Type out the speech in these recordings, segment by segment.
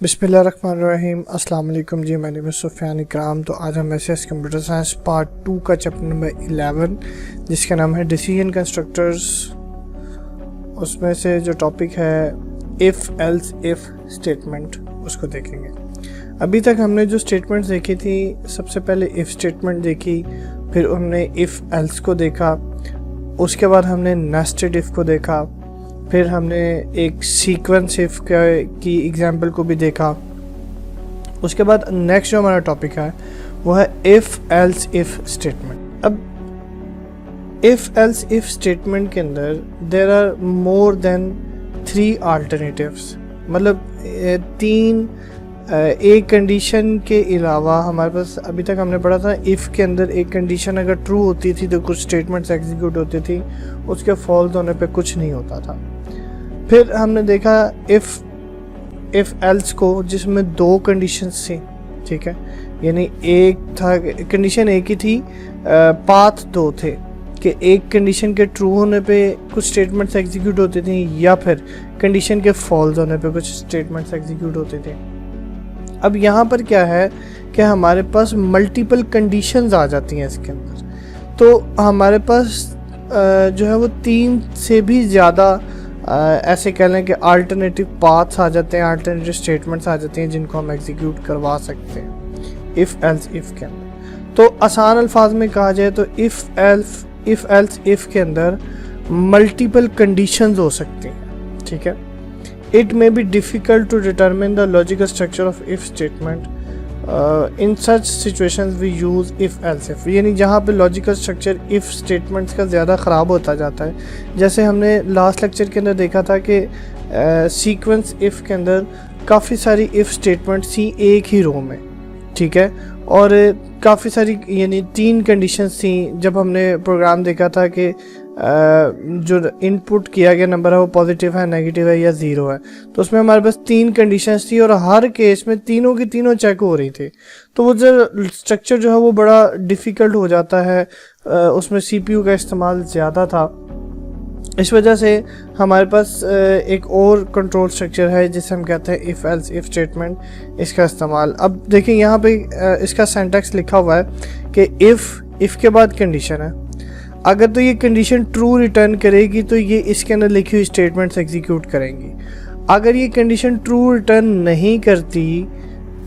बिस्मिल्लाहिर्रहमानिर्रहीम। अस्सलाम वालेकुम जी, मैंने सुफियान इकराम। तो आज हम एसएस कंप्यूटर साइंस पार्ट 2 का चैप्टर नंबर 11 जिसका नाम है डिसीजन कंस्ट्रक्टर्स, उसमें से जो टॉपिक है इफ़ एल्स इफ़ स्टेटमेंट उसको देखेंगे। अभी तक हमने जो स्टेटमेंट्स देखी थी, सबसे पहले इफ़ स्टेटमेंट देखी, फिर हमने इफ़ एल्स को देखा, उसके बाद हमने नेस्टेड इफ़ को देखा, फिर हमने एक सीक्वेंस इफ की एग्जांपल को भी देखा। उसके बाद नेक्स्ट जो हमारा टॉपिक है वो है इफ़ एल्स इफ़ स्टेटमेंट। अब इफ़ एल्स इफ़ स्टेटमेंट के अंदर there are more than 3 alternatives, मतलब तीन एक कंडीशन के अलावा हमारे पास अभी तक हमने पढ़ा था इफ़ के अंदर एक कंडीशन अगर ट्रू होती थी तो कुछ स्टेटमेंट्स एग्जीक्यूट होती थी, उसके फॉल्स होने पे कुछ नहीं होता था। फिर हमने देखा इफ़ एल्स को, जिसमें 2 कंडीशंस थी, ठीक है, यानी एक था कंडीशन एक ही थी, पाथ 2 थे कि एक कंडीशन के ट्रू होने पे कुछ स्टेटमेंट्स एग्जीक्यूट होती थी या फिर कंडीशन के फॉल्स होने पे कुछ स्टेटमेंट्स एग्जीक्यूट होते थे। अब यहाँ पर क्या है कि हमारे पास मल्टीपल कंडीशंस आ जाती हैं इसके अंदर, तो हमारे पास जो है वो 3 से भी ज़्यादा ऐसे कह लें कि अल्टरनेटिव पाथ्स आ जाते हैं, अल्टरनेटिव स्टेटमेंट्स आ जाते हैं जिनको हम एग्जीक्यूट करवा सकते हैं इफ़ एल्स इफ़ के अंदर। तो आसान अल्फाज में कहा जाए तो इफ़ एल्स इफ़ के अंदर मल्टीपल कंडीशंस हो सकती हैं, ठीक है। It may be difficult to determine the logical structure of if statement in such situations we use if else if, यानी जहाँ पे लॉजिकल स्ट्रक्चर इफ़ स्टेटमेंट्स का ज़्यादा ख़राब होता जाता है। जैसे हमने लास्ट लेक्चर के अंदर देखा था कि सीक्वेंस इफ़ के अंदर काफ़ी सारी इफ़ स्टेटमेंट्स थी एक ही रो में, ठीक है, और काफ़ी सारी यानी 3 कंडीशंस थी। जब हमने प्रोग्राम देखा था कि जो इनपुट किया गया नंबर है वो पॉजिटिव है, नेगेटिव है या ज़ीरो है, तो उसमें हमारे पास 3 कंडीशंस थी और हर केस में तीनों की तीनों चेक हो रही थी। तो वो जो स्ट्रक्चर जो है वो बड़ा डिफ़िकल्ट हो जाता है, उसमें सीपीयू का इस्तेमाल ज़्यादा था। इस वजह से हमारे पास एक और कंट्रोल स्ट्रक्चर है जिसे हम कहते हैं इफ़ एल्स इफ़ स्टेटमेंट, इसका इस्तेमाल। अब देखिए यहाँ पे इसका सिंटैक्स लिखा हुआ है कि इफ़ के बाद कंडीशन है, अगर तो ये कंडीशन ट्रू रिटर्न करेगी तो ये इसके अंदर लिखी हुई स्टेटमेंट्स एग्जीक्यूट करेंगी। अगर ये कंडीशन ट्रू रिटर्न नहीं करती,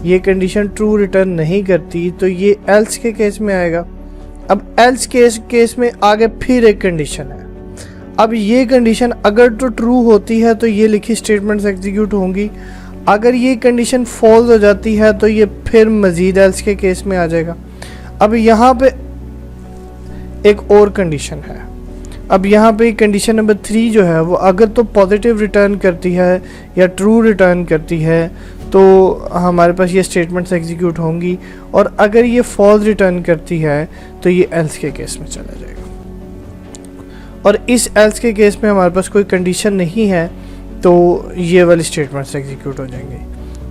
ये कंडीशन ट्रू रिटर्न नहीं करती तो ये एल्स के केस में आएगा। अब एल्स केस में आगे फिर एक कंडीशन है। अब ये कंडीशन अगर तो ट्रू होती है तो ये लिखी स्टेटमेंट्स एग्जीक्यूट होंगी, अगर ये कंडीशन फॉल्स हो जाती है तो ये फिर मज़ीद एल्स के केस में आ जाएगा। अब यहाँ पे एक और कंडीशन है। अब यहाँ पे कंडीशन नंबर 3 जो है वो अगर तो पॉजिटिव रिटर्न करती है या ट्रू रिटर्न करती है तो हमारे पास ये स्टेटमेंट्स एग्जीक्यूट होंगी, और अगर ये फॉल्स रिटर्न करती है तो ये एल्स के केस में चला जाएगा। और इस एल्स के केस में हमारे पास कोई कंडीशन नहीं है तो ये वाली स्टेटमेंट्स एग्जीक्यूट हो जाएंगे।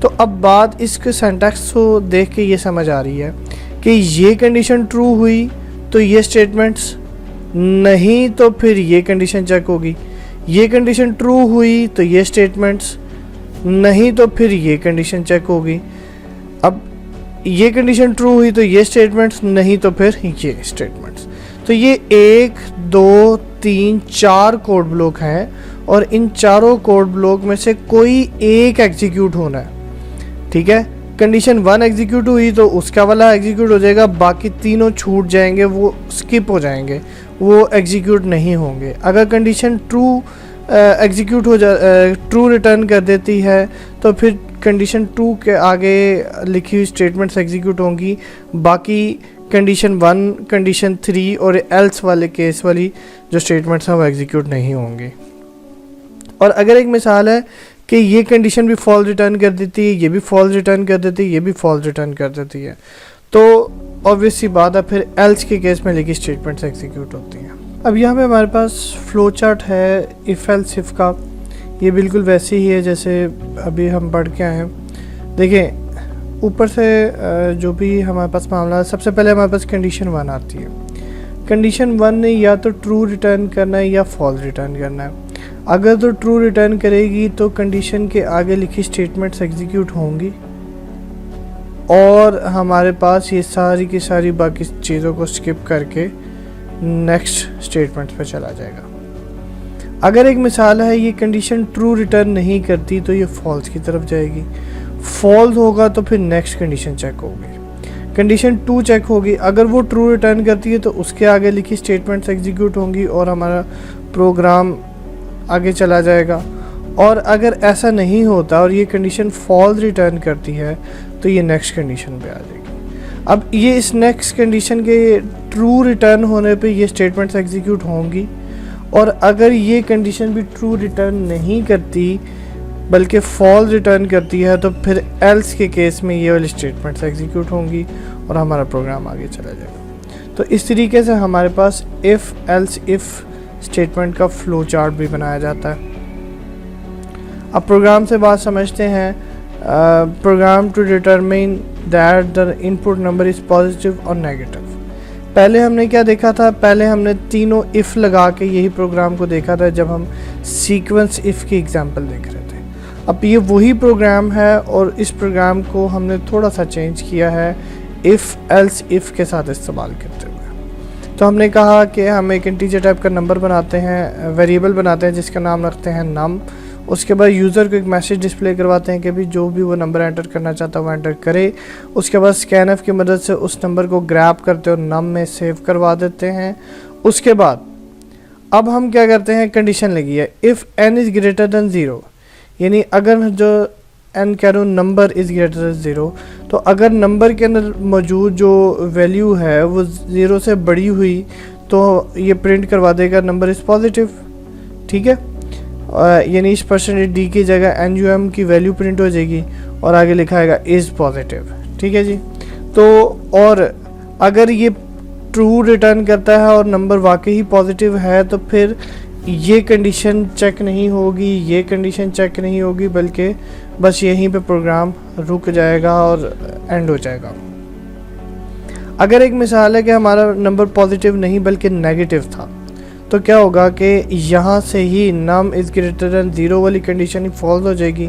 तो अब बात इसके सिंटैक्स को देख के ये समझ आ रही है कि ये कंडीशन ट्रू हुई तो ये स्टेटमेंट्स, नहीं तो फिर ये कंडीशन चेक होगी, ये कंडीशन ट्रू हुई तो ये स्टेटमेंट्स, नहीं तो फिर ये कंडीशन चेक होगी। अब ये कंडीशन ट्रू हुई तो ये स्टेटमेंट्स, नहीं तो फिर ये स्टेटमेंट्स। तो ये 1 2 3 4 कोड ब्लॉक हैं और इन चारों कोड ब्लॉक में से कोई एक एग्जीक्यूट होना है, ठीक है। कंडीशन 1 एग्जीक्यूट हुई तो उसका वाला एग्जीक्यूट हो जाएगा, बाकी तीनों छूट जाएंगे, वो स्किप हो जाएंगे, वो एग्जीक्यूट नहीं होंगे। अगर कंडीशन ट्रू एग्जीक्यूट हो ट्रू रिटर्न कर देती है तो फिर कंडीशन 2 के आगे लिखी हुई स्टेटमेंट्स एग्जीक्यूट होंगी, बाकी कंडीशन 1 कंडीशन 3 और एल्स वाले केस वाली जो स्टेटमेंट्स हैं वो एग्जीक्यूट नहीं होंगी। और अगर एक मिसाल है कि ये कंडीशन भी फॉल्स रिटर्न कर देती है, ये भी फॉल्स रिटर्न कर देती है, ये भी फॉल्स रिटर्न कर देती है, तो ऑब्वियस सी बात है फिर एल्स के केस में लिखी स्टेटमेंट्स एग्जीक्यूट होती हैं। अब यहाँ पे हमारे पास फ्लो चार्ट है इफ़ एल्स इफ़ का, ये बिल्कुल वैसे ही है जैसे अभी हम पढ़ के आए हैं। देखें ऊपर से जो भी हमारे पास मामला है, सबसे पहले हमारे पास कंडीशन 1 आती है। कंडीशन 1 ने या तो ट्रू रिटर्न करना है या फॉल्स रिटर्न करना है। अगर तो ट्रू रिटर्न करेगी तो कंडीशन के आगे लिखी स्टेटमेंट्स एग्जीक्यूट होंगी और हमारे पास ये सारी की सारी बाकी चीज़ों को स्किप करके नेक्स्ट स्टेटमेंट पे चला जाएगा। अगर एक मिसाल है ये कंडीशन ट्रू रिटर्न नहीं करती तो ये फॉल्स की तरफ जाएगी, फॉल्स होगा तो फिर नेक्स्ट कंडीशन चेक होगी, कंडीशन 2 चेक होगी। अगर वो ट्रू रिटर्न करती है तो उसके आगे लिखी स्टेटमेंट्स एग्जीक्यूट होंगी और हमारा प्रोग्राम आगे चला जाएगा। और अगर ऐसा नहीं होता और ये कंडीशन फॉल्स रिटर्न करती है तो ये नेक्स्ट कंडीशन पे आ जाएगी। अब ये इस नेक्स्ट कंडीशन के ट्रू रिटर्न होने पे ये स्टेटमेंट्स एग्जीक्यूट होंगी और अगर ये कंडीशन भी ट्रू रिटर्न नहीं करती बल्कि फॉल्स रिटर्न करती है तो फिर एल्स के केस में ये वाली स्टेटमेंट्स एग्जीक्यूट होंगी और हमारा प्रोग्राम आगे चला जाएगा। तो इस तरीके से हमारे पास इफ़ एल्स इफ़ स्टेटमेंट का फ्लो चार्ट भी बनाया जाता है। अब प्रोग्राम से बात समझते हैं। Program to determine that the input number is positive और नेगेटिव। पहले हमने क्या देखा था, पहले हमने तीनों इफ़ लगा के यही प्रोग्राम को देखा था जब हम सीक्वेंस इफ़ की एग्जांपल देख रहे थे। अब ये वही प्रोग्राम है और इस प्रोग्राम को हमने थोड़ा सा चेंज किया है इफ़ एल्स इफ़ के साथ इस्तेमाल करते हुए। तो हमने कहा कि हम एक इंटीजर टाइप का नंबर बनाते हैं, वेरिएबल बनाते हैं जिसका नाम रखते हैं नम। उसके बाद यूज़र को एक मैसेज डिस्प्ले करवाते हैं कि भी जो भी वो नंबर एंटर करना चाहता है वो एंटर करे। उसके बाद स्कैनफ की मदद से उस नंबर को ग्रैब करते और नम में सेव करवा देते हैं। उसके बाद अब हम क्या करते हैं, कंडीशन लगी है if n is greater than 0, यानी अगर जो n कह रहा हूँ नंबर इज़ ग्रेटर दैन 0, तो अगर नंबर के अंदर मौजूद जो वैल्यू है वो 0 से बड़ी हुई तो ये प्रिंट करवा देगा नंबर इज़ पॉजिटिव। ठीक है, यानी इस परसेंटेज डी की जगह NUM की वैल्यू प्रिंट हो जाएगी और आगे लिखा आएगा इज़ पॉजिटिव। ठीक है जी। तो और अगर ये ट्रू रिटर्न करता है और नंबर वाकई ही पॉजिटिव है तो फिर ये कंडीशन चेक नहीं होगी, ये कंडीशन चेक नहीं होगी, बल्कि बस यहीं पे प्रोग्राम रुक जाएगा और एंड हो जाएगा। अगर एक मिसाल है कि हमारा नंबर पॉजिटिव नहीं बल्कि नेगेटिव था तो क्या होगा कि यहाँ से ही नम इज़ ग्रेटर दैन 0 वाली कंडीशन ही फॉल्स हो जाएगी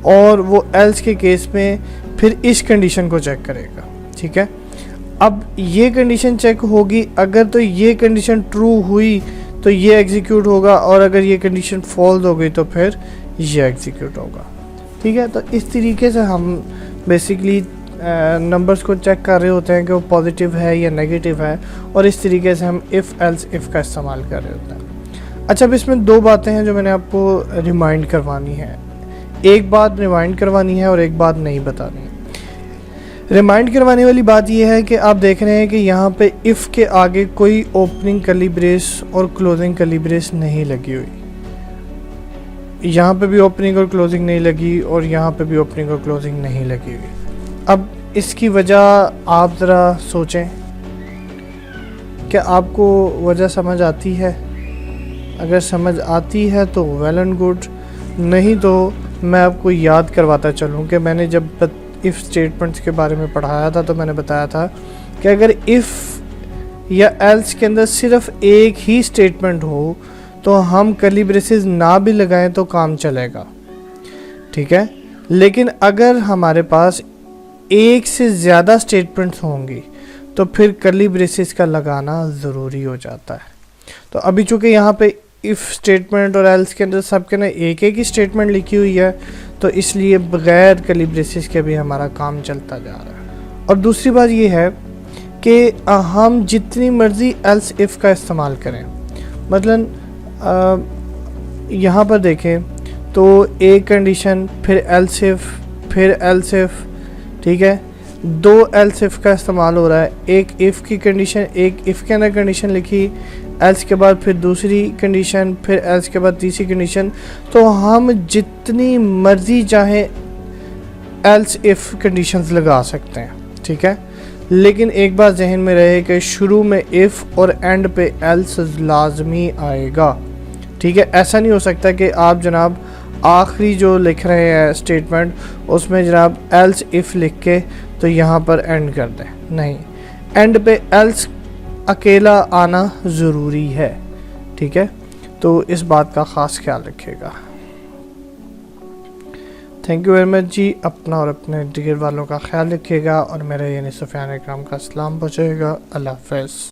और वो एल्स के केस में फिर इस कंडीशन को चेक करेगा। ठीक है, अब ये कंडीशन चेक होगी, अगर तो ये कंडीशन ट्रू हुई तो ये एग्जीक्यूट होगा और अगर ये कंडीशन फॉल्स हो गई तो फिर ये एग्जीक्यूट होगा। ठीक है, तो इस तरीके से हम बेसिकली नंबर्स को चेक कर रहे होते हैं कि वो पॉजिटिव है या नेगेटिव है और इस तरीके से हम इफ़ एल्स इफ़ का इस्तेमाल कर रहे होते हैं। अच्छा, अब इसमें दो बातें हैं जो मैंने आपको रिमाइंड करवानी है। एक बात रिमाइंड करवानी है और एक बात नहीं बतानी है। रिमाइंड करवाने वाली बात यह है कि आप देख रहे हैं कि यहाँ पे इफ़ के आगे कोई ओपनिंग कर्ली ब्रेस और क्लोजिंग कर्ली ब्रेस नहीं लगी हुई। यहाँ पे भी ओपनिंग और क्लोजिंग नहीं लगी और यहाँ पे भी ओपनिंग और क्लोजिंग नहीं लगी हुई। अब इसकी वजह आप ज़रा सोचें, क्या आपको वजह समझ आती है? अगर समझ आती है तो वेल एंड गुड, नहीं तो मैं आपको याद करवाता चलूँ कि मैंने जब इफ़ स्टेटमेंट्स के बारे में पढ़ाया था तो मैंने बताया था कि अगर इफ़ या एल्स के अंदर सिर्फ एक ही स्टेटमेंट हो तो हम कर्ली ब्रेसेस ना भी लगाएं तो काम चलेगा। ठीक है, लेकिन अगर हमारे पास एक से ज़्यादा स्टेटमेंट्स होंगी तो फिर कर्ली ब्रेसेस का लगाना ज़रूरी हो जाता है। तो अभी चूँकि यहाँ पे इफ़ स्टेटमेंट और एल्स के अंदर सबके ना एक एक ही स्टेटमेंट लिखी हुई है तो इसलिए बग़ैर कर्ली ब्रेसेस के भी हमारा काम चलता जा रहा है। और दूसरी बात ये है कि हम जितनी मर्ज़ी एल्स इफ़ का इस्तेमाल करें, मतलब यहाँ पर देखें तो एक कंडीशन फिर एल्स इफ़ फिर एल्स इफ़, ठीक है, दो एल्स इफ़ का इस्तेमाल हो रहा है। एक इफ़ की कंडीशन, एक इफ़ के अंदर कंडीशन लिखी, एल्स के बाद फिर दूसरी कंडीशन, फिर एल्स के बाद तीसरी कंडीशन। तो हम जितनी मर्ज़ी चाहें एल्स इफ़ कंडीशंस लगा सकते हैं। ठीक है, लेकिन एक बात जहन में रहे कि शुरू में इफ़ और एंड पे एल्स लाजमी आएगा। ठीक है, ऐसा नहीं हो सकता कि आप जनाब आखिरी जो लिख रहे हैं स्टेटमेंट उसमें जनाब एल्स इफ़ लिख के तो यहाँ पर एंड कर दें। नहीं, एंड पे एल्स अकेला आना ज़रूरी है। ठीक है, तो इस बात का ख़ास ख्याल रखिएगा। थैंक यू वेरी मच जी। अपना और अपने डियर वालों का ख्याल रखिएगा और मेरा यानी सुफियान इकराम का सलाम पहुँचाइएगा। अल्लाह हाफ़िज़।